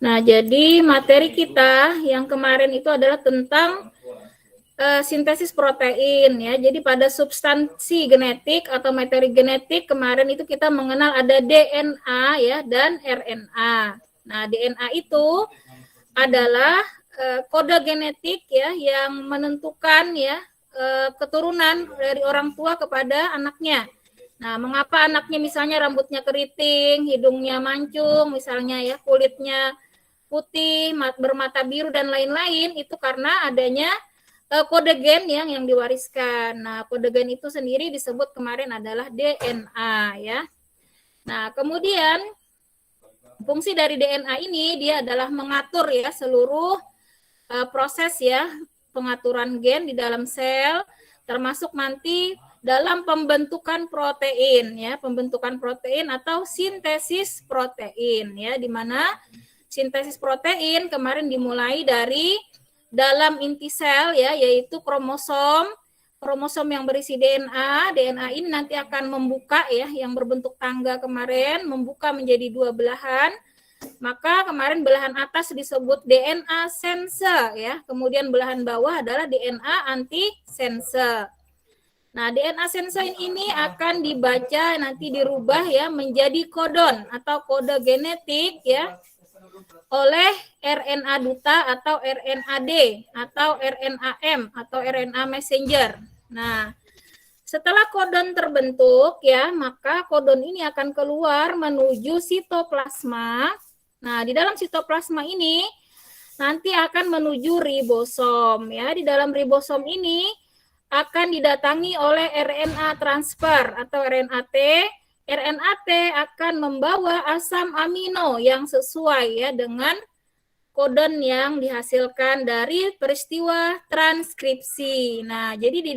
Nah, jadi materi kita yang kemarin itu adalah tentang sintesis protein ya. Jadi pada substansi genetik atau materi genetik kemarin itu kita mengenal ada DNA ya dan RNA. Nah, DNA itu adalah kode genetik ya yang menentukan ya keturunan dari orang tua kepada anaknya. Nah, mengapa anaknya misalnya rambutnya keriting, hidungnya mancung, misalnya ya kulitnya putih, bermata biru dan lain-lain, itu karena adanya kode gen yang diwariskan. Nah, kode gen itu sendiri disebut kemarin adalah DNA ya. Nah, kemudian fungsi dari DNA ini dia adalah mengatur ya seluruh proses ya pengaturan gen di dalam sel, termasuk nanti dalam pembentukan protein ya, pembentukan protein atau sintesis protein ya, di mana sintesis protein kemarin dimulai dari dalam inti sel ya, yaitu kromosom yang berisi DNA. DNA ini nanti akan membuka ya, yang berbentuk tangga kemarin, membuka menjadi dua belahan. Maka kemarin belahan atas disebut DNA sense ya, kemudian belahan bawah adalah DNA antisense. Nah, DNA sense ini akan dibaca nanti dirubah ya menjadi kodon atau kode genetik ya oleh RNA duta atau RNAD atau RNAM atau RNA messenger. Nah, setelah kodon terbentuk ya, maka kodon ini akan keluar menuju sitoplasma. Nah, di dalam sitoplasma ini nanti akan menuju ribosom ya. Di dalam ribosom ini akan didatangi oleh RNA transfer atau RNAT. RNAT akan membawa asam amino yang sesuai ya dengan kodon yang dihasilkan dari peristiwa transkripsi. Nah, jadi di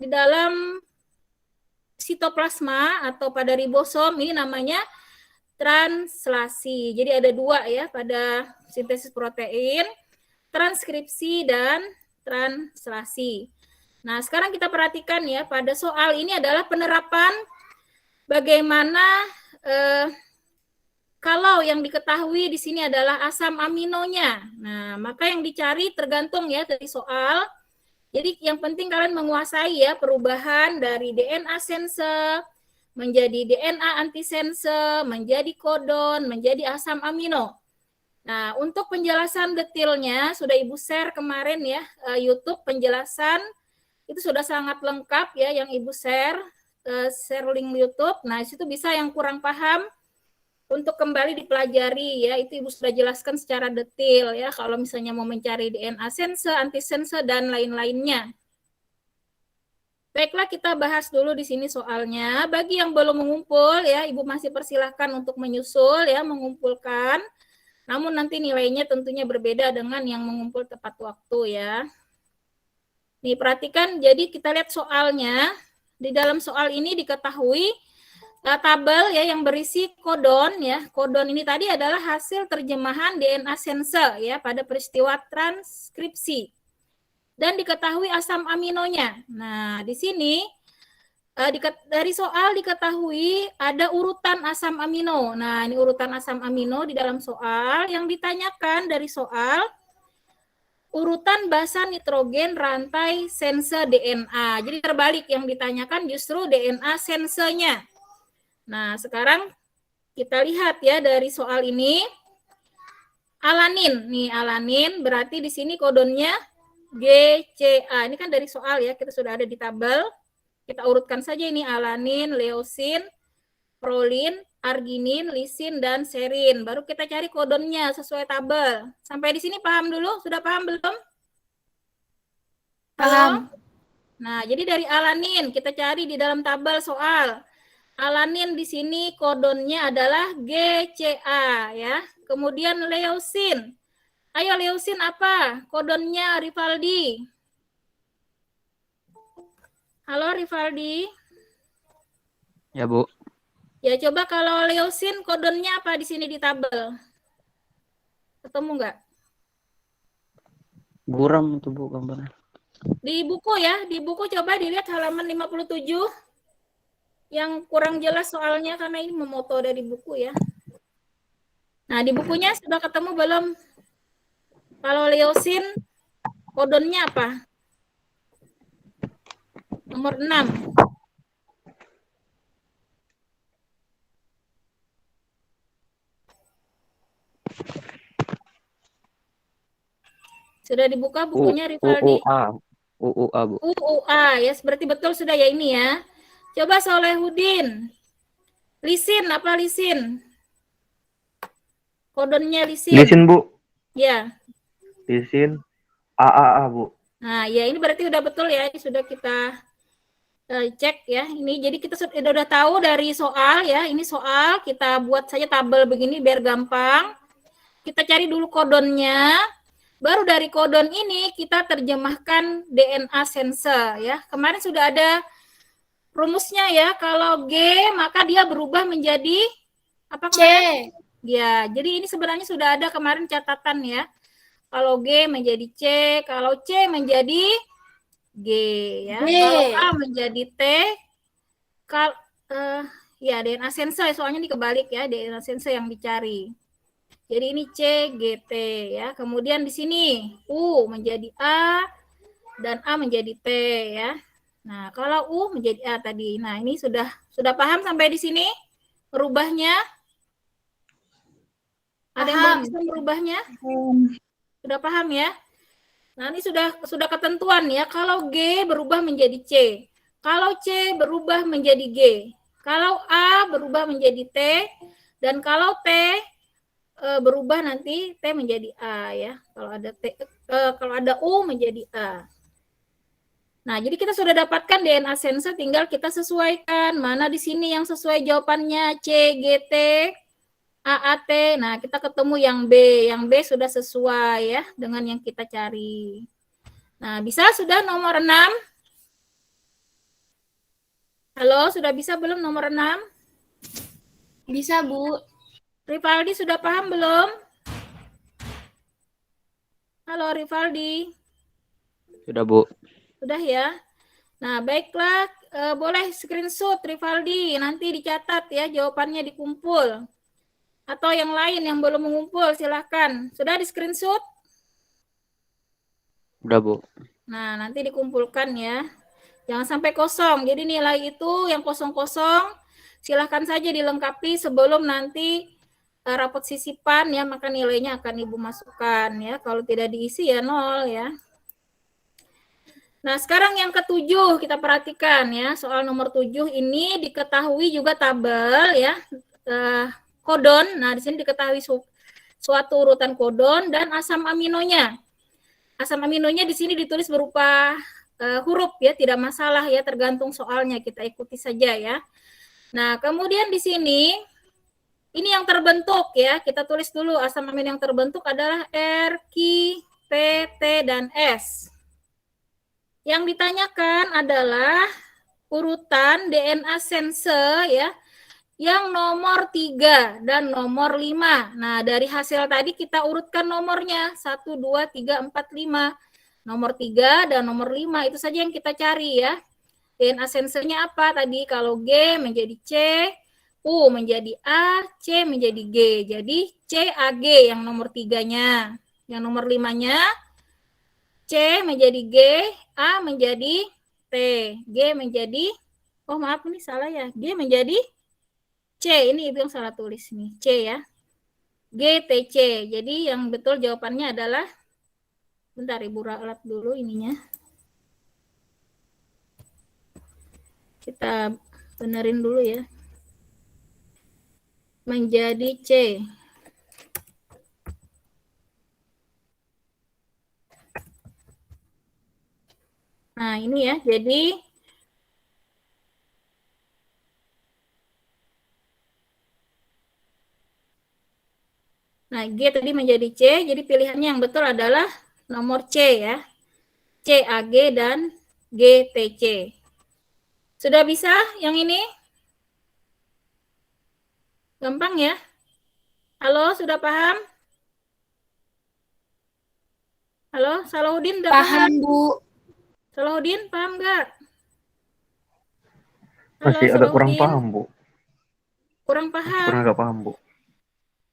dalam sitoplasma atau pada ribosom ini namanya translasi. Jadi ada dua ya pada sintesis protein, transkripsi dan translasi. Nah, sekarang kita perhatikan ya, pada soal ini adalah penerapan bagaimana kalau yang diketahui di sini adalah asam aminonya. Nah, maka yang dicari tergantung ya dari soal. Jadi yang penting kalian menguasai ya perubahan dari DNA sense menjadi DNA antisense, menjadi kodon, menjadi asam amino. Nah, untuk penjelasan detailnya sudah Ibu share kemarin ya, YouTube penjelasan itu sudah sangat lengkap ya yang Ibu share link YouTube. Nah, situ bisa yang kurang paham untuk kembali dipelajari ya, itu Ibu sudah jelaskan secara detail ya, kalau misalnya mau mencari DNA sense, antisense, dan lain-lainnya. Baiklah, kita bahas dulu di sini soalnya. Bagi yang belum mengumpul ya, Ibu masih persilahkan untuk menyusul ya, mengumpulkan. Namun nanti nilainya tentunya berbeda dengan yang mengumpul tepat waktu ya. Nih, perhatikan, jadi kita lihat soalnya. Di dalam soal ini diketahui tabel ya yang berisi kodon ya. Kodon ini tadi adalah hasil terjemahan DNA sense ya pada peristiwa transkripsi. Dan diketahui asam aminonya. Nah, di sini dari soal diketahui ada urutan asam amino. Nah, ini urutan asam amino di dalam soal. Yang ditanyakan dari soal urutan basa nitrogen rantai sense DNA. Jadi terbalik, yang ditanyakan justru DNA sense-nya. Nah, sekarang kita lihat ya dari soal ini. Alanin. Nih, alanin berarti di sini kodonnya GCA. Ini kan dari soal ya, kita sudah ada di tabel. Kita urutkan saja ini alanin, leusin, prolin, arginin, lisin, dan serin. Baru kita cari kodonnya sesuai tabel. Sampai di sini paham dulu? Sudah paham belum? Paham. Nah, jadi dari alanin kita cari di dalam tabel soal. Alanin di sini kodonnya adalah GCA ya. Kemudian leusin. Ayo leusin apa? Kodonnya Rivaldi. Halo Rivaldi. Ya, Bu. Ya, coba kalau leusin kodonnya apa di sini di tabel? Ketemu nggak? Buram itu, Bu, gambarnya. Di buku ya, di buku coba dilihat halaman 57. yang kurang jelas soalnya karena ini memoto dari buku ya. Nah, di bukunya sudah ketemu belum? Kalau leusin kodonnya apa? Nomor 6. Sudah dibuka bukunya Rivaldi? UUA. UUA, Bu. UUA ya, berarti betul sudah ya ini ya. Coba Solehudin. Lisin, apa lisin? Kodonnya lisin. Lisin, Bu. Ya. Lisin AAA, Bu. Nah, ya ini berarti udah betul ya. Ini sudah kita cek ya. Ini jadi kita sudah tahu dari soal ya. Ini soal kita buat saja tabel begini biar gampang. Kita cari dulu kodonnya. Baru dari kodon ini kita terjemahkan DNA sense ya. Kemarin sudah ada rumusnya ya. Kalau G maka dia berubah menjadi apa kemarin? C. Ya, jadi ini sebenarnya sudah ada kemarin catatan ya. Kalau G menjadi C, kalau C menjadi G ya. G. Kalau A menjadi T, kalau ya DNA sense soalnya ini kebalik ya, DNA sense yang dicari. Jadi ini C, G, T ya. Kemudian di sini U menjadi A dan A menjadi T ya. Nah, kalau U menjadi A tadi. Nah, ini sudah paham sampai di sini merubahnya? Ada yang belum bisa merubahnya? Sudah paham ya? Nah, ini sudah ketentuan ya. Kalau G berubah menjadi C. Kalau C berubah menjadi G. Kalau A berubah menjadi T dan kalau T berubah nanti T menjadi A ya. Kalau ada U menjadi A. Nah, jadi kita sudah dapatkan DNA sense, tinggal kita sesuaikan mana di sini yang sesuai jawabannya C, G, T, A, A, T. Nah, kita ketemu yang B. Yang B sudah sesuai ya dengan yang kita cari. Nah, bisa sudah nomor 6? Halo, sudah bisa belum nomor 6? Bisa, Bu. Rivaldi sudah paham belum? Halo Rivaldi. Sudah, Bu. Sudah ya. Nah, baiklah, boleh screenshot Rivaldi, nanti dicatat ya jawabannya dikumpul. Atau yang lain yang belum mengumpul silahkan. Sudah di screenshot? Sudah, Bu. Nah, nanti dikumpulkan ya. Jangan sampai kosong. Jadi nilai itu yang kosong-kosong silahkan saja dilengkapi sebelum nanti rapot sisipan ya, maka nilainya akan Ibu masukkan ya. Kalau tidak diisi ya 0 ya. Nah, sekarang yang ketujuh kita perhatikan ya. Soal nomor 7 ini diketahui juga tabel ya. Kodon. Nah, di sini diketahui suatu urutan kodon dan asam aminonya. Asam aminonya di sini ditulis berupa huruf ya, tidak masalah ya, tergantung soalnya, kita ikuti saja ya. Nah, kemudian di sini ini yang terbentuk ya, kita tulis dulu asam amino yang terbentuk adalah R, Q, P, T, dan S. Yang ditanyakan adalah urutan DNA sense ya, yang nomor 3 dan nomor 5. Nah, dari hasil tadi kita urutkan nomornya 1, 2, 3, 4, 5. Nomor 3 dan nomor 5 itu saja yang kita cari ya. DNA sense-nya apa tadi? Kalau G menjadi C, U menjadi A, C menjadi G. Jadi CAG yang nomor 3-nya. Yang nomor 5-nya C menjadi G, A menjadi T, G menjadi, oh maaf ini salah ya, G menjadi C, ini Ibu yang salah tulis nih, C ya. GTC. Jadi yang betul jawabannya adalah, bentar Ibu ralat dulu ininya. Kita benerin dulu ya. Menjadi C. Nah, ini ya. Jadi nah, G tadi menjadi C, jadi pilihannya yang betul adalah nomor C ya. CAG dan GTC. Sudah bisa yang ini? Gampang ya? Halo, sudah paham? Halo, Salahuddin udah paham? Paham, Bu. Salahuddin, paham nggak? Halo, Masih agak kurang Salahuddin. paham, Bu. Kurang Masih paham. kurang agak paham, Bu.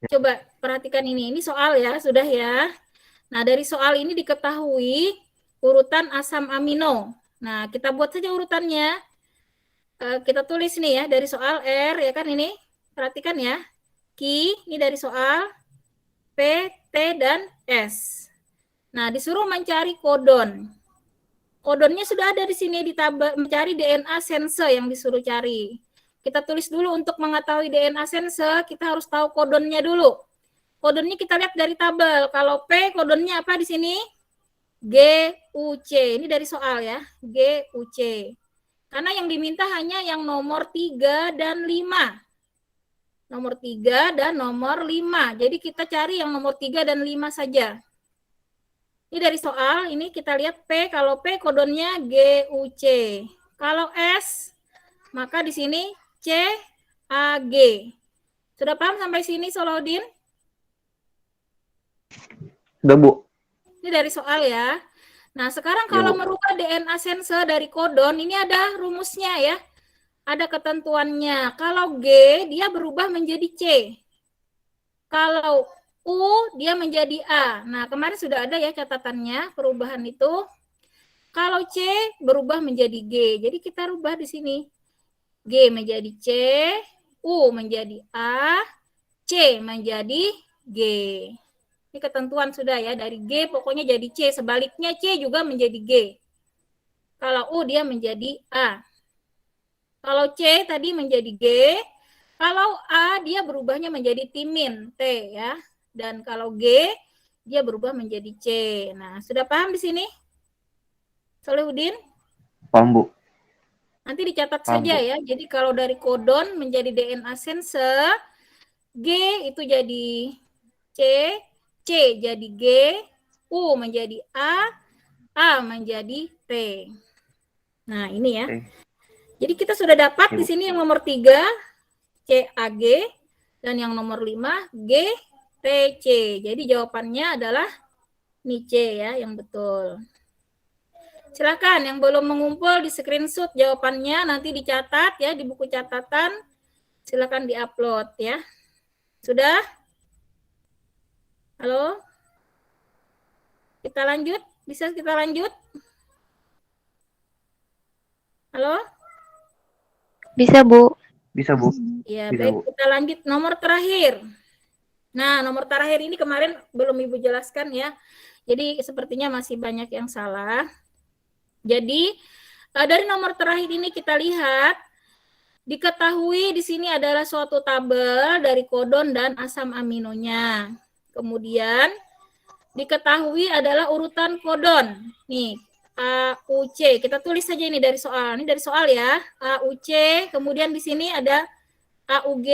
Coba perhatikan ini. Ini soal ya, sudah ya. Nah, dari soal ini diketahui urutan asam amino. Nah, kita buat saja urutannya. Kita tulis nih ya, dari soal R, ya kan ini. Perhatikan ya. Q, ini dari soal P, T, dan S. Nah, disuruh mencari kodon. Kodonnya sudah ada di sini di tabel, mencari DNA sense yang disuruh cari. Kita tulis dulu untuk mengetahui DNA sense, kita harus tahu kodonnya dulu. Kodonnya kita lihat dari tabel. Kalau P kodonnya apa di sini? GUC. Ini dari soal ya, GUC. Karena yang diminta hanya yang nomor 3 dan 5. Nomor 3 dan nomor 5. Jadi kita cari yang nomor 3 dan 5 saja. Ini dari soal, ini kita lihat P, kalau P kodonnya GUC. Kalau S, maka di sini CAG. Sudah paham sampai sini, Salahuddin? Sudah, Bu. Ini dari soal ya. Nah, sekarang Ya, kalau Bu. merubah DNA sense dari kodon, ini ada rumusnya ya. Ada ketentuannya. Kalau G, dia berubah menjadi C. Kalau U, dia menjadi A. Nah, kemarin sudah ada ya catatannya, perubahan itu. Kalau C, berubah menjadi G. Jadi kita rubah di sini. G menjadi C, U menjadi A, C menjadi G. Ini ketentuan sudah ya, dari G pokoknya jadi C, sebaliknya C juga menjadi G. Kalau U dia menjadi A. Kalau C tadi menjadi G, kalau A dia berubahnya menjadi timin, T ya. Dan kalau G dia berubah menjadi C. Nah, sudah paham di sini? Salahuddin? Paham, Bu. Nanti dicatat Paham, saja Bu. ya. Jadi kalau dari kodon menjadi DNA sense, G itu jadi C, C jadi G, U menjadi A menjadi T. Nah, ini ya. Oke. Jadi kita sudah dapat Oke, di Bu. sini yang nomor 3 CAG dan yang nomor 5 GTC. Jadi jawabannya adalah ini C ya, yang betul. Silakan yang belum mengumpul di screenshot jawabannya, nanti dicatat ya di buku catatan. Silakan diupload ya. Sudah? Halo? Kita lanjut? Bisa kita lanjut? Halo? Bisa, Bu. Bisa, Bu. Ya, Bisa, baik. Bu. Kita lanjut nomor terakhir. Nah, nomor terakhir ini kemarin belum Ibu jelaskan ya. Jadi sepertinya masih banyak yang salah. Jadi dari nomor terakhir ini kita lihat diketahui di sini adalah suatu tabel dari kodon dan asam aminonya. Kemudian diketahui adalah urutan kodon. Nih, AUC. Kita tulis saja ini dari soal. Ini dari soal ya. AUC, kemudian di sini ada AUG,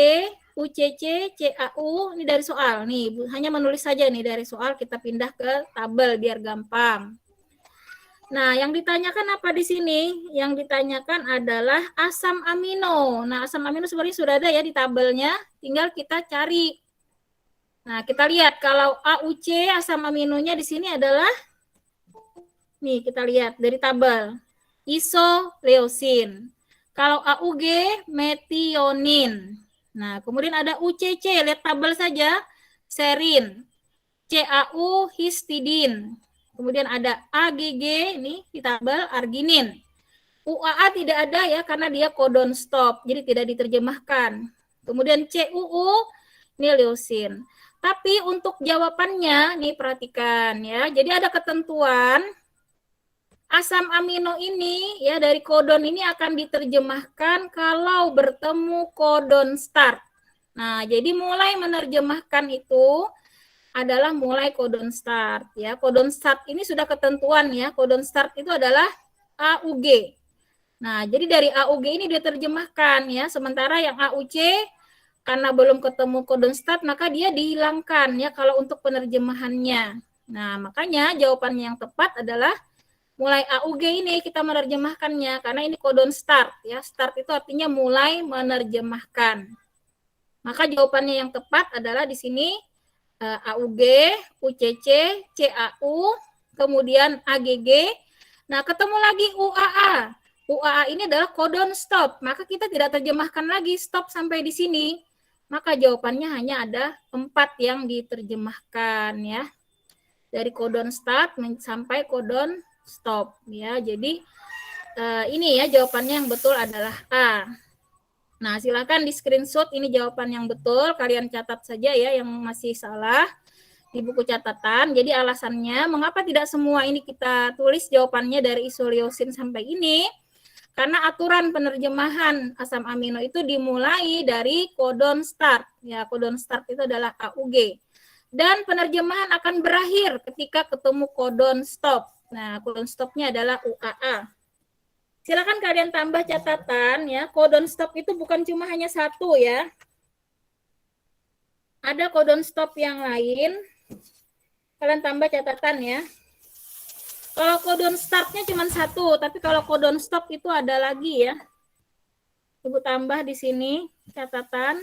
UCC, CAU. Ini dari soal. Nih, hanya menulis saja nih dari soal, kita pindah ke tabel biar gampang. Nah, yang ditanyakan apa di sini? Yang ditanyakan adalah asam amino. Nah, asam amino sebenarnya sudah ada ya di tabelnya, tinggal kita cari. Nah, kita lihat kalau AUC asam aminonya di sini adalah nih, kita lihat dari tabel. Isoleucin. Kalau AUG metionin. Nah, kemudian ada UCC, lihat tabel saja, serin. CAU histidin. Kemudian ada AGG, ini di tabel arginin. UAA tidak ada ya karena dia kodon stop, jadi tidak diterjemahkan. Kemudian CUU ini leusin. Tapi untuk jawabannya nih perhatikan ya. Jadi ada ketentuan asam amino ini ya dari kodon ini akan diterjemahkan kalau bertemu kodon start. Nah, jadi mulai menerjemahkan itu adalah mulai kodon start ya. Kodon start ini sudah ketentuan ya. Kodon start itu adalah AUG. Nah, jadi dari AUG ini diterjemahkan ya. Sementara yang AUC karena belum ketemu kodon start maka dia dihilangkan ya kalau untuk penerjemahannya. Nah, makanya jawabannya yang tepat adalah mulai AUG ini kita menerjemahkannya karena ini kodon start ya. Start itu artinya mulai menerjemahkan. Maka jawabannya yang tepat adalah di sini AUG, UCC, CAU, kemudian AGG. Nah, ketemu lagi UAA. UAA ini adalah codon stop, maka kita tidak terjemahkan lagi stop sampai di sini. Maka jawabannya hanya ada 4 yang diterjemahkan ya. Dari codon start sampai codon stop ya. Jadi ini ya jawabannya yang betul adalah A. Nah, silakan di screenshot ini jawaban yang betul, kalian catat saja ya yang masih salah di buku catatan. Jadi alasannya mengapa tidak semua ini kita tulis jawabannya dari isoleucin sampai ini? Karena aturan penerjemahan asam amino itu dimulai dari codon start. Ya, codon start itu adalah AUG. Dan penerjemahan akan berakhir ketika ketemu codon stop. Nah, codon stopnya adalah UAA. Silakan kalian tambah catatan ya. Codon stop itu bukan cuma hanya satu ya. Ada codon stop yang lain. Kalian tambah catatan ya. Kalau codon startnya cuma satu, tapi kalau codon stop itu ada lagi ya. Ibu tambah di sini catatan.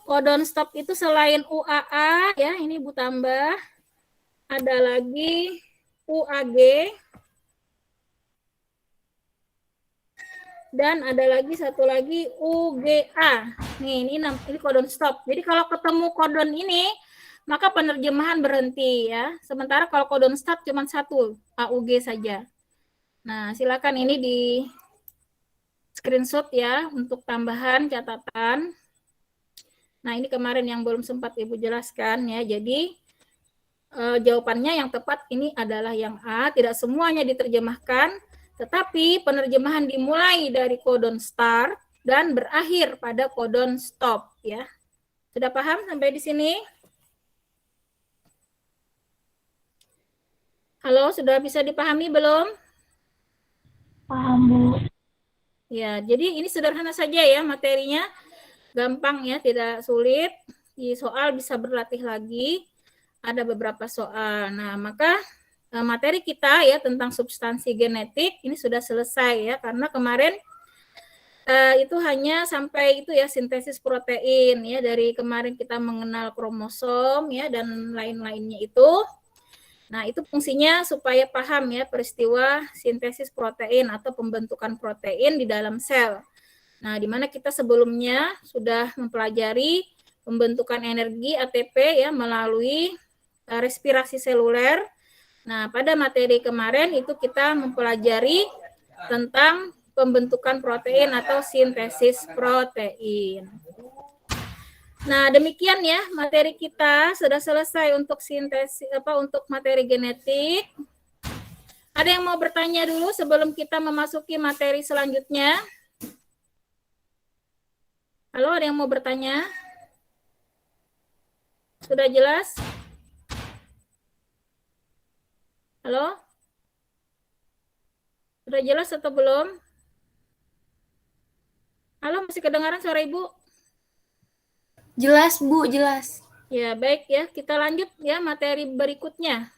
Codon stop itu selain UAA ya, ini Ibu tambah. Ada lagi UAG. Dan ada lagi satu lagi UGA. Nih, ini codon stop. Jadi kalau ketemu codon ini, maka penerjemahan berhenti ya. Sementara kalau codon start cuma satu, AUG saja. Nah, silakan ini di screenshot ya untuk tambahan catatan. Nah, ini kemarin yang belum sempat Ibu jelaskan ya. Jadi jawabannya yang tepat ini adalah yang A, tidak semuanya diterjemahkan, tetapi penerjemahan dimulai dari codon start dan berakhir pada codon stop ya. Sudah paham sampai di sini? Halo, sudah bisa dipahami belum? Paham, Bu. Ya, jadi ini sederhana saja ya materinya. Gampang ya, tidak sulit. Di soal bisa berlatih lagi. Ada beberapa soal. Nah, maka materi kita ya tentang substansi genetik ini sudah selesai ya, karena kemarin itu hanya sampai itu ya sintesis protein ya, dari kemarin kita mengenal kromosom ya dan lain-lainnya itu. Nah, itu fungsinya supaya paham ya peristiwa sintesis protein atau pembentukan protein di dalam sel. Nah, di mana kita sebelumnya sudah mempelajari pembentukan energi ATP ya melalui respirasi seluler. Nah, pada materi kemarin itu kita mempelajari tentang pembentukan protein atau sintesis protein. Nah, demikian ya materi kita sudah selesai untuk sintesis untuk materi genetik. Ada yang mau bertanya dulu sebelum kita memasuki materi selanjutnya? Halo, ada yang mau bertanya? Sudah jelas? Halo? Sudah jelas atau belum? Halo, masih kedengaran suara Ibu? Jelas, Bu, jelas. Ya, baik ya. Kita lanjut ya materi berikutnya.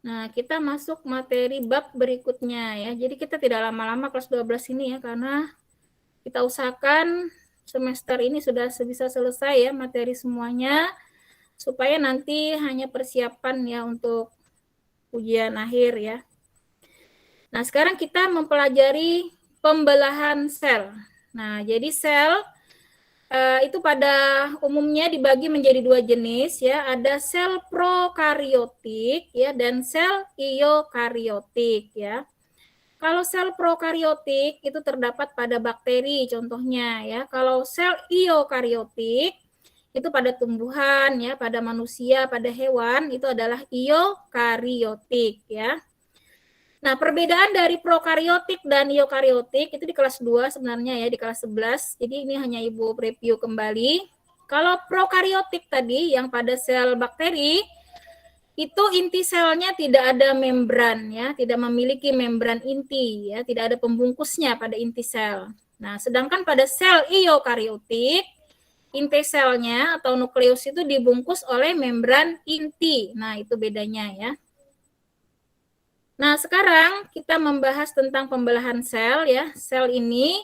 Nah, kita masuk materi bab berikutnya ya. Jadi kita tidak lama-lama kelas 12 ini ya, karena kita usahakan semester ini sudah bisa selesai ya materi semuanya, supaya nanti hanya persiapan ya untuk ujian akhir ya. Nah, sekarang kita mempelajari pembelahan sel. Nah, jadi sel itu pada umumnya dibagi menjadi dua jenis ya, ada sel prokariotik ya dan sel eukariotik ya. Kalau sel prokariotik itu terdapat pada bakteri contohnya ya. Kalau sel eukariotik itu pada tumbuhan ya, pada manusia, pada hewan itu adalah eukariotik ya. Nah, perbedaan dari prokariotik dan eukariotik itu di kelas 2 sebenarnya ya, di kelas 11. Jadi ini hanya Ibu review kembali. Kalau prokariotik tadi yang pada sel bakteri, itu inti selnya tidak ada membran ya, tidak memiliki membran inti ya, tidak ada pembungkusnya pada inti sel. Nah, sedangkan pada sel eukariotik inti selnya atau nukleus itu dibungkus oleh membran inti. Nah, itu bedanya ya. Nah, sekarang kita membahas tentang pembelahan sel ya. Sel ini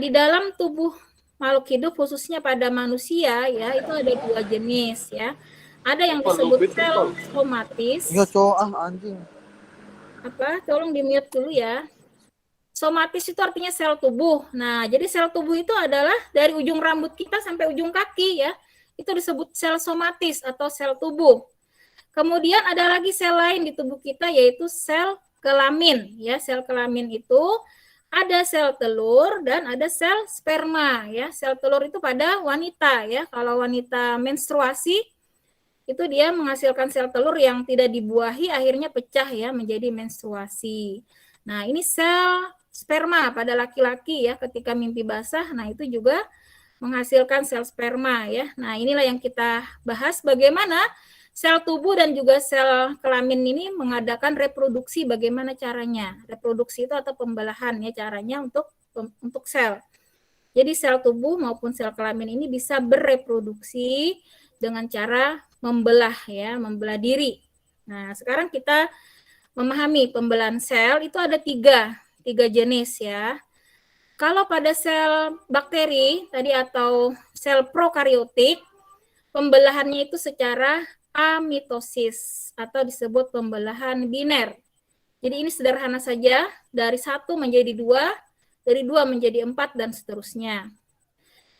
di dalam tubuh makhluk hidup khususnya pada manusia ya, itu ada 2 jenis ya. Ada yang disebut sel somatis. Iya, cowok anjing. Tolong di-mute dulu ya. Somatis itu artinya sel tubuh. Nah, jadi sel tubuh itu adalah dari ujung rambut kita sampai ujung kaki ya. Itu disebut sel somatis atau sel tubuh. Kemudian ada lagi sel lain di tubuh kita yaitu sel kelamin ya. Sel kelamin itu ada sel telur dan ada sel sperma ya. Sel telur itu pada wanita ya. Kalau wanita menstruasi itu dia menghasilkan sel telur yang tidak dibuahi akhirnya pecah ya menjadi menstruasi. Nah, ini sel sperma pada laki-laki ya ketika mimpi basah. Nah, itu juga menghasilkan sel sperma ya. Nah, inilah yang kita bahas bagaimana sel tubuh dan juga sel kelamin ini mengadakan reproduksi, bagaimana caranya. Reproduksi itu atau pembelahan ya caranya untuk sel. Jadi sel tubuh maupun sel kelamin ini bisa bereproduksi dengan cara membelah ya, membelah diri. Nah, sekarang kita memahami pembelahan sel itu ada tiga jenis ya. Kalau pada sel bakteri tadi atau sel prokariotik, pembelahannya itu secara amitosis atau disebut pembelahan biner. Jadi ini sederhana saja, dari 1 menjadi 2, dari 2 menjadi 4, dan seterusnya.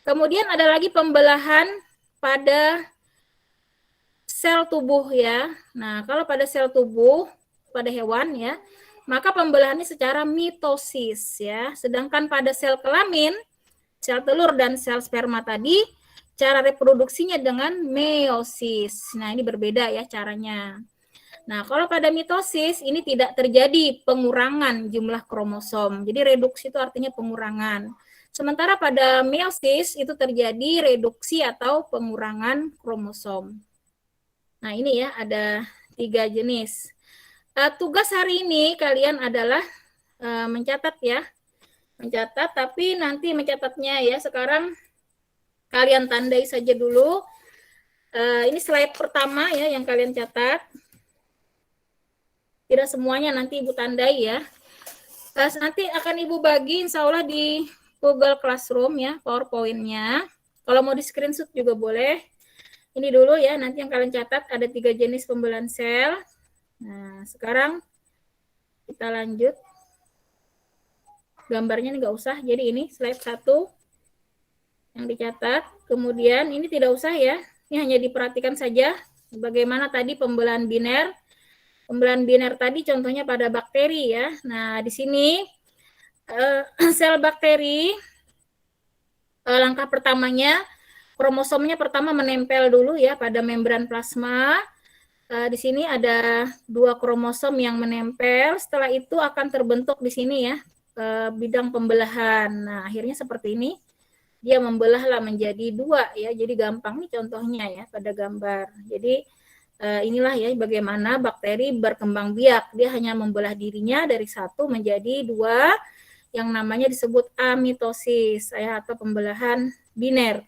Kemudian ada lagi pembelahan pada sel tubuh ya. Nah, kalau pada sel tubuh, pada hewan ya, maka pembelahannya secara mitosis ya. Sedangkan pada sel kelamin, sel telur dan sel sperma tadi, cara reproduksinya dengan meiosis. Nah, ini berbeda ya caranya. Nah, kalau pada mitosis ini tidak terjadi pengurangan jumlah kromosom. Jadi reduksi itu artinya pengurangan. Sementara pada meiosis itu terjadi reduksi atau pengurangan kromosom. Nah, ini ya ada 3 jenis. Tugas hari ini kalian adalah mencatat ya. Mencatat, tapi nanti mencatatnya ya sekarang kalian tandai saja dulu. Ini slide pertama ya yang kalian catat. Tidak semuanya nanti Ibu tandai ya. Nanti akan Ibu bagi insya Allah di Google Classroom ya, PowerPoint-nya. Kalau mau di screenshot juga boleh. Ini dulu ya, nanti yang kalian catat ada 3 jenis pembelahan sel. Nah, sekarang kita lanjut. Gambarnya ini nggak usah, jadi ini slide 1 yang dicatat. Kemudian ini tidak usah ya, ini hanya diperhatikan saja bagaimana tadi pembelahan biner. Pembelahan biner tadi contohnya pada bakteri ya. Nah, di sini sel bakteri langkah pertamanya kromosomnya pertama menempel dulu ya pada membran plasma. Di sini ada 2 kromosom yang menempel. Setelah itu akan terbentuk di sini ya bidang pembelahan. Nah, akhirnya seperti ini. Dia membelahlah menjadi 2 ya. Jadi gampang nih contohnya ya pada gambar. Jadi inilah ya bagaimana bakteri berkembang biak. Dia hanya membelah dirinya dari 1 menjadi 2 yang namanya disebut amitosis ya atau pembelahan biner.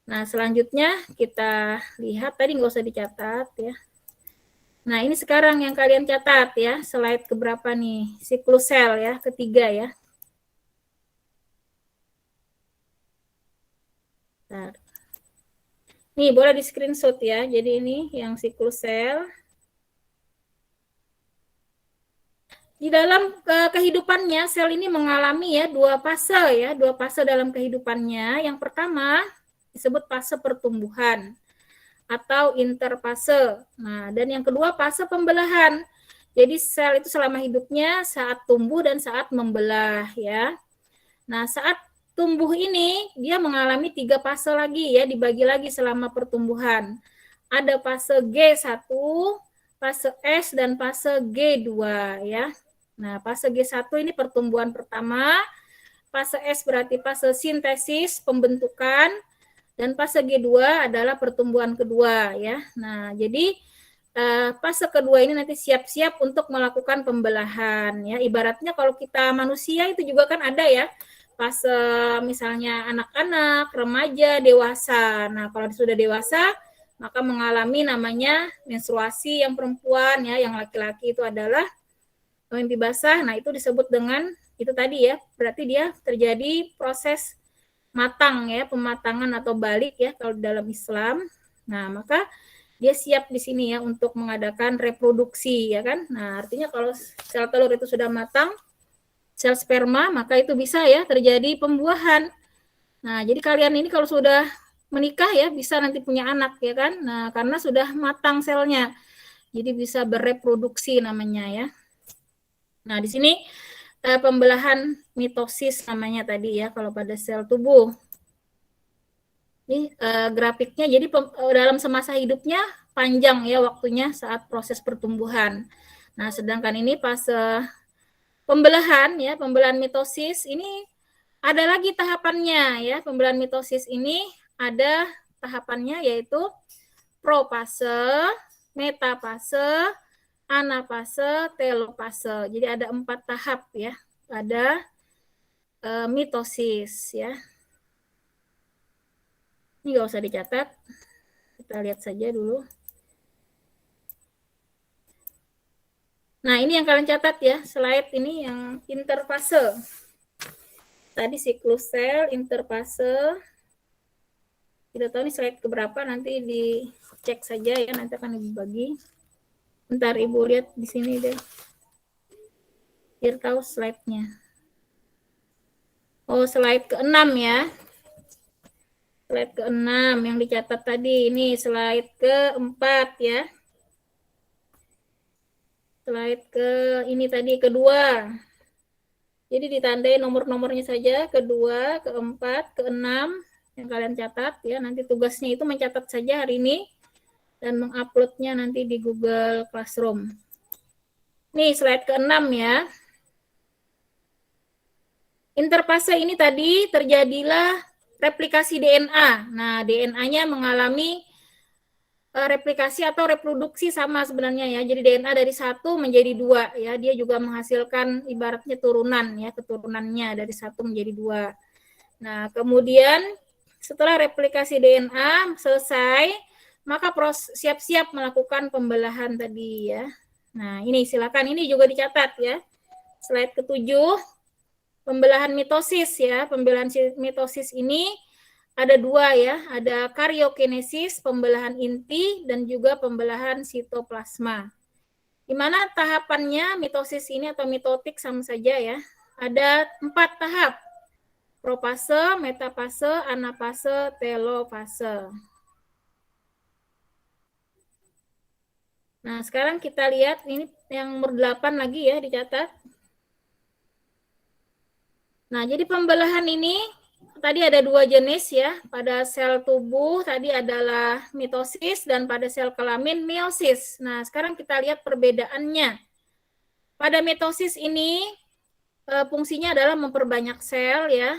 Nah, selanjutnya kita lihat, tadi nggak usah dicatat ya. Nah, ini sekarang yang kalian catat ya, slide keberapa nih? Siklus sel ya, ketiga ya. Nah, nih boleh di screenshot ya, jadi ini yang siklus sel. Di dalam kehidupannya, sel ini mengalami ya 2 fase ya, 2 fase dalam kehidupannya. Yang pertama, disebut fase pertumbuhan atau interfase. Nah, dan yang kedua fase pembelahan. Jadi sel itu selama hidupnya saat tumbuh dan saat membelah ya. Nah, saat tumbuh ini dia mengalami 3 fase lagi ya, dibagi lagi selama pertumbuhan. Ada fase G1, fase S dan fase G2 ya. Nah, fase G1 ini pertumbuhan pertama, fase S berarti fase sintesis, pembentukan, dan fase G2 adalah pertumbuhan kedua ya. Nah, jadi fase kedua ini nanti siap-siap untuk melakukan pembelahan ya. Ibaratnya kalau kita manusia itu juga kan ada ya fase misalnya anak-anak, remaja, dewasa. Nah, kalau sudah dewasa, maka mengalami namanya menstruasi yang perempuan ya, yang laki-laki itu adalah mimpi basah. Nah, itu disebut dengan itu tadi ya, berarti dia terjadi proses matang ya, pematangan atau balik ya kalau dalam Islam. Nah, maka dia siap di sini ya untuk mengadakan reproduksi ya kan. Nah, artinya kalau sel telur itu sudah matang, sel sperma, maka itu bisa ya terjadi pembuahan. Nah, jadi kalian ini kalau sudah menikah ya bisa nanti punya anak ya kan. Nah, karena sudah matang selnya. Jadi bisa bereproduksi namanya ya. Nah, di sini pembelahan mitosis namanya tadi ya kalau pada sel tubuh. Ini grafiknya jadi dalam semasa hidupnya panjang ya waktunya saat proses pertumbuhan. Nah, sedangkan ini fase pembelahan ya, pembelahan mitosis ini ada lagi tahapannya ya. Pembelahan mitosis ini ada tahapannya yaitu profase, metafase, anafase, telofase. Jadi ada 4 tahap ya pada mitosis ya. Ini nggak usah dicatat, kita lihat saja dulu. Nah, ini yang kalian catat ya, slide ini yang interfase. Tadi siklus sel, interfase. Tidak tahu nih slide keberapa, nanti dicek saja ya, nanti akan Ibu bagi. Bentar Ibu lihat di sini deh. Biar tahu slide-nya. Oh, slide ke-6 ya. Slide ke-6 yang dicatat tadi. Ini slide ke-4 ya. Slide ke ini tadi kedua. Jadi ditandai nomor-nomornya saja, kedua, keempat, keenam yang kalian catat ya. Nanti tugasnya itu mencatat saja hari ini dan menguploadnya nanti di Google Classroom. Nih slide ke-6 ya. Interfase ini tadi terjadilah replikasi DNA. Nah, DNA-nya mengalami replikasi atau reproduksi sama sebenarnya ya. Jadi DNA dari 1 menjadi 2 ya. Dia juga menghasilkan ibaratnya turunan ya, keturunannya dari 1 menjadi 2. Nah, kemudian setelah replikasi DNA selesai, maka siap-siap melakukan pembelahan tadi ya. Nah, ini silakan ini juga dicatat ya. Slide ke-7, pembelahan mitosis ya. Pembelahan mitosis ini ada 2 ya, ada karyokinesis, pembelahan inti, dan juga pembelahan sitoplasma. Di mana tahapannya mitosis ini atau mitotik sama saja ya, ada 4 tahap, profase, metafase, anafase, telofase. Nah, sekarang kita lihat ini yang nomor 8 lagi ya dicatat. Nah, jadi pembelahan ini tadi ada 2 jenis ya. Pada sel tubuh tadi adalah mitosis dan pada sel kelamin meiosis. Nah, sekarang kita lihat perbedaannya. Pada mitosis ini fungsinya adalah memperbanyak sel ya.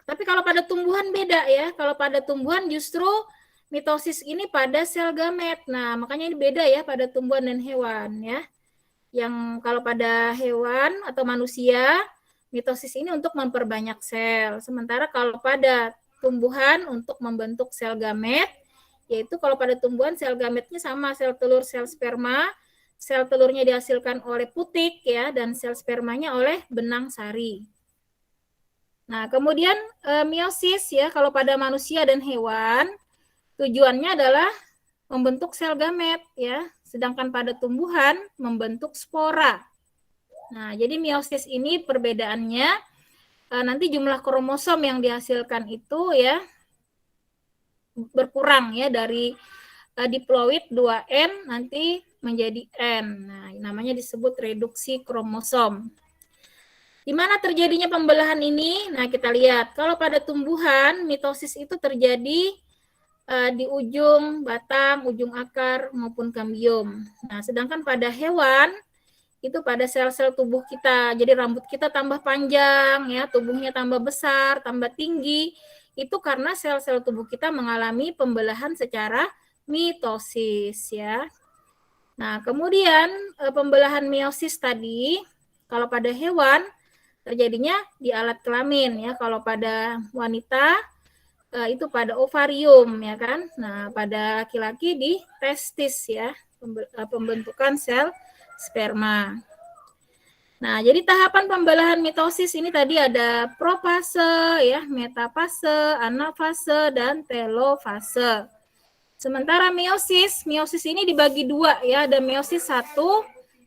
Tapi kalau pada tumbuhan beda ya. Kalau pada tumbuhan justru mitosis ini pada sel gamet. Nah, makanya ini beda ya pada tumbuhan dan hewan ya. Yang kalau pada hewan atau manusia mitosis ini untuk memperbanyak sel. Sementara kalau pada tumbuhan untuk membentuk sel gamet, yaitu kalau pada tumbuhan sel gametnya sama sel telur, sel sperma. Sel telurnya dihasilkan oleh putik ya dan sel spermanya oleh benang sari. Nah, kemudian meiosis ya kalau pada manusia dan hewan tujuannya adalah membentuk sel gamet ya, sedangkan pada tumbuhan membentuk spora. Nah, jadi meiosis ini perbedaannya nanti jumlah kromosom yang dihasilkan itu ya berkurang ya dari diploid 2N nanti menjadi N. Nah, namanya disebut reduksi kromosom. Di mana terjadinya pembelahan ini? Nah, kita lihat kalau pada tumbuhan mitosis itu terjadi di ujung batang, ujung akar maupun kambium. Nah, sedangkan pada hewan itu pada sel-sel tubuh kita. Jadi rambut kita tambah panjang ya, tubuhnya tambah besar, tambah tinggi. Itu karena sel-sel tubuh kita mengalami pembelahan secara mitosis ya. Nah, kemudian pembelahan meiosis tadi kalau pada hewan terjadinya di alat kelamin ya. Kalau pada wanita itu pada ovarium ya kan. Nah, pada laki-laki di testis ya, pembentukan sel sperma. Nah, jadi tahapan pembelahan mitosis ini tadi ada profase ya, metafase, anafase dan telofase. Sementara meiosis ini dibagi dua ya, ada meiosis 1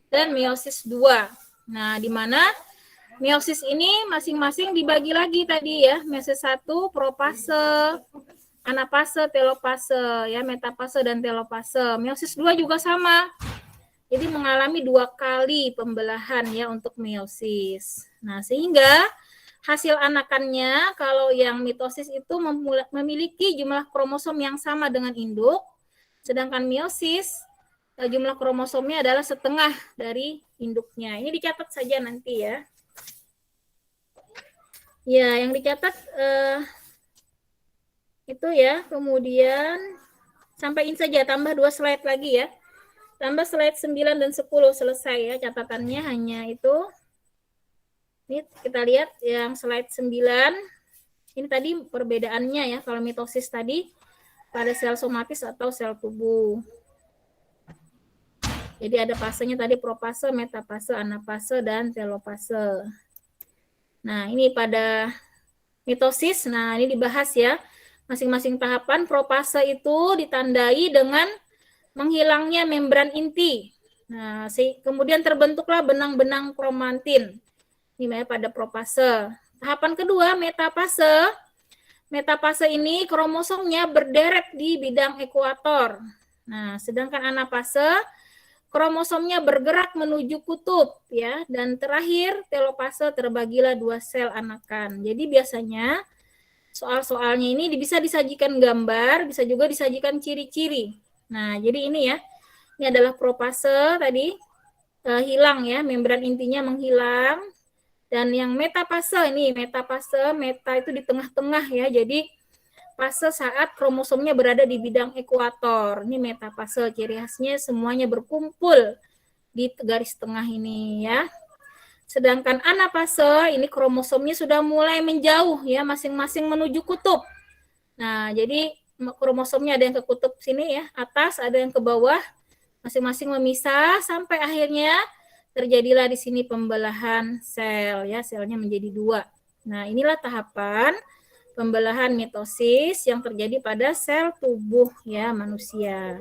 dan meiosis 2. Nah, di mana meiosis ini masing-masing dibagi lagi tadi ya, meiosis 1 profase, anafase, telofase ya, metafase dan telofase. Meiosis 2 juga sama. Jadi mengalami 2 kali pembelahan ya untuk meiosis. Nah, sehingga hasil anakannya kalau yang mitosis itu memiliki jumlah kromosom yang sama dengan induk, sedangkan meiosis jumlah kromosomnya adalah setengah dari induknya. Ini dicatat saja nanti ya. Ya, yang dicatat itu ya, kemudian sampaiin saja, tambah 2 slide lagi ya. Tambah slide 9 dan 10 selesai ya catatannya, hanya itu. Ini kita lihat yang slide 9. Ini tadi perbedaannya ya, kalau mitosis tadi pada sel somatis atau sel tubuh. Jadi ada fasenya tadi profase, metafase, anafase, dan telofase. Nah, ini pada mitosis, nah ini dibahas ya. Masing-masing tahapan profase itu ditandai dengan menghilangnya membran inti. Nah, kemudian terbentuklah benang-benang kromatin. Ini pada profase. Tahapan kedua, metafase. Metafase ini kromosomnya berderet di bidang ekuator. Nah, sedangkan anafase kromosomnya bergerak menuju kutub ya, dan terakhir telofase terbagilah 2 sel anakan. Jadi biasanya soal-soalnya ini bisa disajikan gambar, bisa juga disajikan ciri-ciri. Nah, jadi ini ya. Ini adalah profase tadi hilang ya, membran intinya menghilang. Dan yang metafase ini, meta itu di tengah-tengah ya. Jadi fase saat kromosomnya berada di bidang ekuator. Ini metafase, ciri khasnya semuanya berkumpul di garis tengah ini ya. Sedangkan anafase ini kromosomnya sudah mulai menjauh ya, masing-masing menuju kutub. Nah, jadi kromosomnya ada yang ke kutub sini ya, atas, ada yang ke bawah, masing-masing memisah sampai akhirnya terjadilah di sini pembelahan sel ya, selnya menjadi 2. Nah, inilah tahapan pembelahan mitosis yang terjadi pada sel tubuh ya manusia.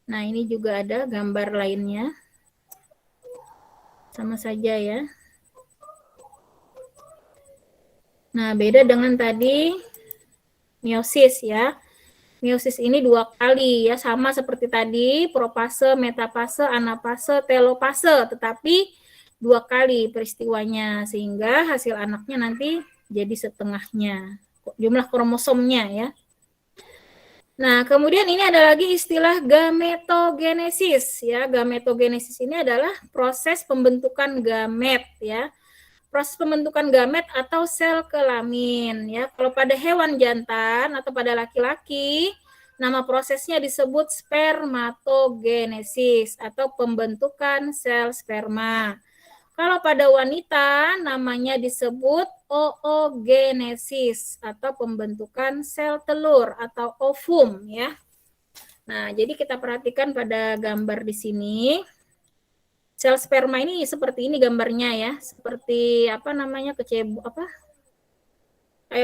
Nah, ini juga ada gambar lainnya. Sama saja ya. Nah, beda dengan tadi meiosis ya. Meiosis ini 2 kali ya, sama seperti tadi, profase, metafase, anafase, telofase, tetapi 2 kali peristiwanya, sehingga hasil anaknya nanti jadi setengahnya, jumlah kromosomnya ya. Nah, kemudian ini ada lagi istilah gametogenesis ya. Gametogenesis ini adalah proses pembentukan gamet ya. Proses pembentukan gamet atau sel kelamin ya. Kalau pada hewan jantan atau pada laki-laki, nama prosesnya disebut spermatogenesis atau pembentukan sel sperma. Kalau pada wanita namanya disebut oogenesis atau pembentukan sel telur atau ovum ya. Nah, jadi kita perhatikan pada gambar di sini. Sel sperma ini seperti ini gambarnya ya, seperti apa namanya, kayak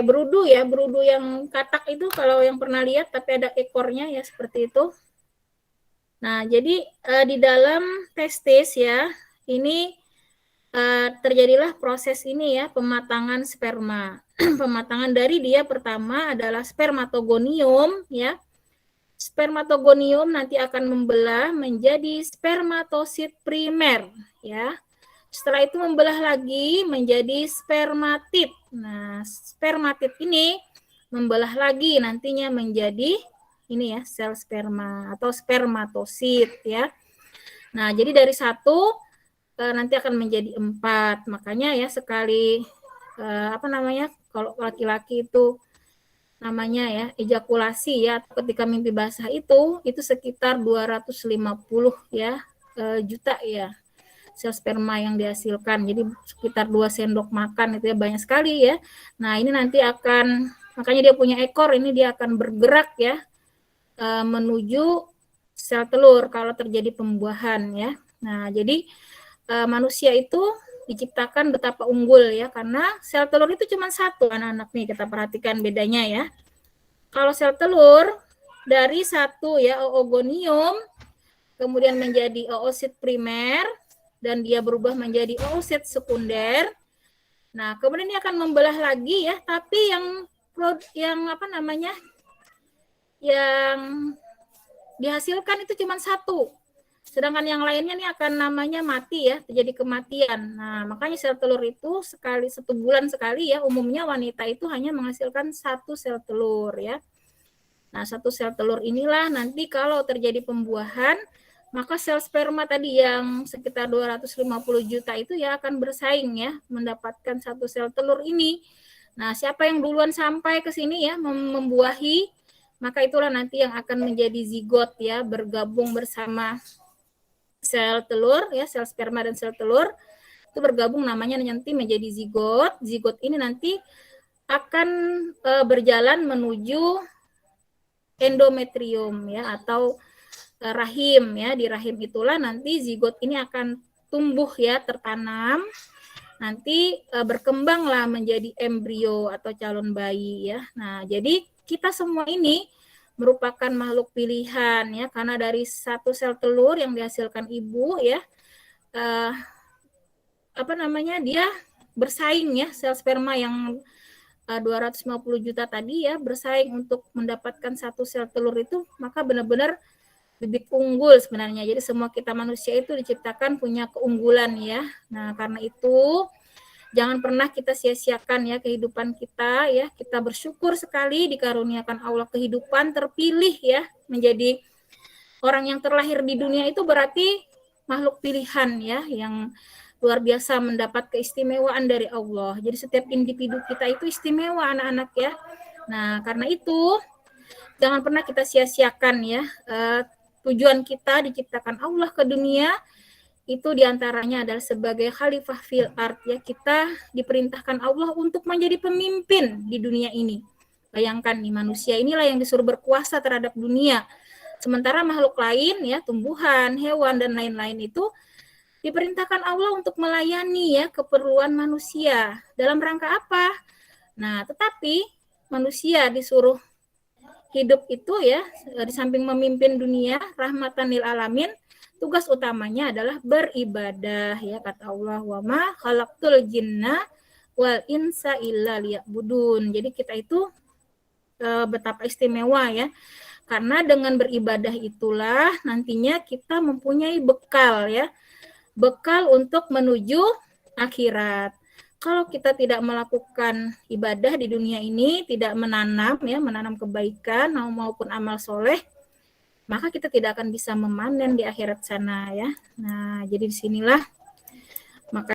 berudu ya, berudu yang katak itu kalau yang pernah lihat, tapi ada ekornya ya seperti itu. Nah, jadi di dalam testis ya, ini terjadilah proses ini ya, pematangan sperma. Pematangan dari dia pertama adalah spermatogonium ya. Spermatogonium nanti akan membelah menjadi spermatosit primer ya. Setelah itu membelah lagi menjadi spermatid. Nah, spermatid ini membelah lagi nantinya menjadi ini ya, sel sperma atau spermatosit ya. Nah, jadi dari 1 nanti akan menjadi 4. Makanya ya sekali kalau laki-laki itu namanya ya ejakulasi ya, ketika mimpi basah itu sekitar 250 ya juta ya. sel sperma yang dihasilkan. Jadi sekitar 2 sendok makan itu ya, banyak sekali ya. Nah, ini nanti akan, makanya dia punya ekor, ini dia akan bergerak ya menuju sel telur kalau terjadi pembuahan ya. Nah, jadi manusia itu diciptakan betapa unggul ya, karena sel telur itu cuma satu anak-anak nih, kita perhatikan bedanya ya. Kalau sel telur dari satu ya oogonium kemudian menjadi oosit primer dan dia berubah menjadi oosit sekunder. Nah, kemudian dia akan membelah lagi ya, tapi yang apa namanya? Yang dihasilkan itu cuma satu. Sedangkan yang lainnya nih akan namanya mati ya, terjadi kematian. Nah, makanya sel telur itu 1 bulan sekali ya, umumnya wanita itu hanya menghasilkan 1 sel telur ya. Nah, 1 sel telur inilah nanti kalau terjadi pembuahan, maka sel sperma tadi yang sekitar 250 juta itu ya akan bersaing ya, mendapatkan 1 sel telur ini. Nah, siapa yang duluan sampai ke sini ya, membuahi, maka itulah nanti yang akan menjadi zigot ya, bergabung bersama sel telur ya, sel sperma dan sel telur itu bergabung, namanya nanti menjadi zigot. Zigot ini nanti akan berjalan menuju endometrium ya, atau rahim ya. Di rahim itulah nanti zigot ini akan tumbuh ya, tertanam, nanti berkembanglah menjadi embrio atau calon bayi ya. Nah, jadi kita semua ini merupakan makhluk pilihan ya, karena dari 1 sel telur yang dihasilkan ibu ya, dia bersaing ya, sel sperma yang 250 juta tadi ya, bersaing untuk mendapatkan 1 sel telur itu, maka benar-benar bibit unggul sebenarnya. Jadi semua kita manusia itu diciptakan punya keunggulan ya. Nah, karena itu jangan pernah kita sia-siakan ya kehidupan kita ya. Kita bersyukur sekali dikaruniakan Allah kehidupan, terpilih ya menjadi orang yang terlahir di dunia, itu berarti makhluk pilihan ya, yang luar biasa mendapat keistimewaan dari Allah. Jadi setiap individu kita itu istimewa anak-anak ya. Nah, karena itu jangan pernah kita sia-siakan ya. Tujuan kita diciptakan Allah ke dunia itu diantaranya adalah sebagai khalifah fil ard ya, kita diperintahkan Allah untuk menjadi pemimpin di dunia ini. Bayangkan nih, manusia inilah yang disuruh berkuasa terhadap dunia, sementara makhluk lain ya, tumbuhan, hewan dan lain-lain itu diperintahkan Allah untuk melayani ya keperluan manusia. Dalam rangka apa? Nah, tetapi manusia disuruh hidup itu ya, di samping memimpin dunia rahmatan lil alamin, tugas utamanya adalah beribadah ya, kata Allah, wa ma khalaqtul jinna wal insa illa liya'budun. Jadi kita itu betapa istimewa ya, karena dengan beribadah itulah nantinya kita mempunyai bekal ya, bekal untuk menuju akhirat. Kalau kita tidak melakukan ibadah di dunia ini, tidak menanam kebaikan maupun amal soleh, maka kita tidak akan bisa memanen di akhirat sana ya. Nah, jadi disinilah maka